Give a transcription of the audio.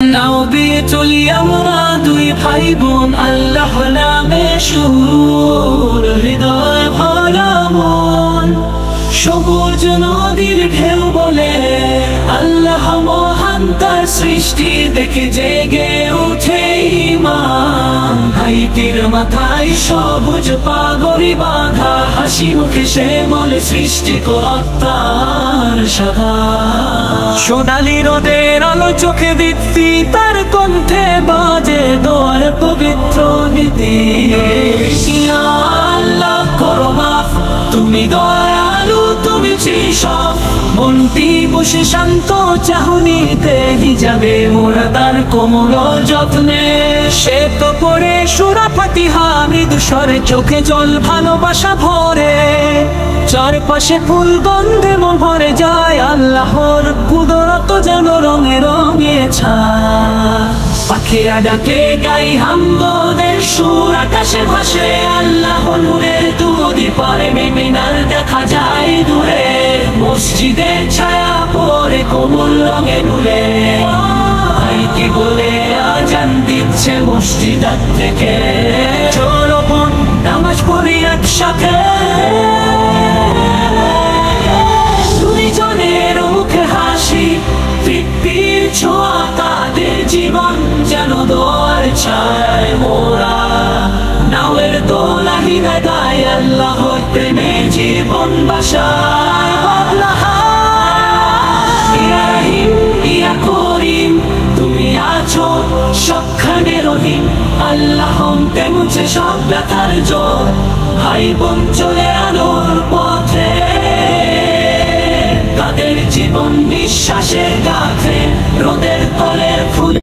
নাও বিয়ে চলি আমরা দুই ভাই বোন, আল্লাহ নামে সুর, হৃদয় ভরা মন। সবুজ নদীর ঢেউ বলে আল্লাহ মহান, তার সৃষ্টি দেখে জেগে উঠে ঈমান। ভাইটির মাথায় সবুজ পাগড়ি বাঁধা, হাসি মুখে সে বলে সৃষ্টিকর্তার সাধনা। সোনালি রোদের আলো চোখে দীপ্তি, তার কণ্ঠে বাজে দোয়ার পবিত্র নীতি। ইয়া আল্লাহ করো মাফ, তুমি দয়ালু, তুমি সব। মনটি বসে শান্ত চাহনিতে হিজাবে মোরা তার কোমল যত্নে। সে তো পড়ে সূরা ফাতিহা মৃদু স্বরে, চোখে জল ভালোবাসা ভরে। চারপাশে ফুল গন্ধে মন ভরে যায়, আল্লাহর কুদরত যেন রঙে রঙে ছায়। পাখিরা ডাকে গাই হামদের সুর, আকাশে ভাসে আল্লাহ নূরের দুদি পারে। মিনার দেখা যায় দূরে, মসজিদের ছায়া পড়ে কোমল রঙে নূরে। ভাইকে বলে আজান দিচ্ছে মসজিদ থেকে, চলো বোন নামাজ পড়ি একসাথে। দুইজনের মুখে হাসি, তৃপ্তির ছোঁয়া, তাদের জীবন যেন দোয়ার ছায় মোরা। নাওয়ের দোলা হিনে গায় আল্লাহর প্রেমে জীবন বাসায়। ইয়া রহিম ইয়া করিম, তুমি আছো সবখানে রহিম। আল্লাহ অন্তে মুছে সব ব্যথার জোর, ভাই বোন চলে আলোর পথে। তাদের জীবন নিঃশ্বাসের গাথে, রোদের তলের ফুল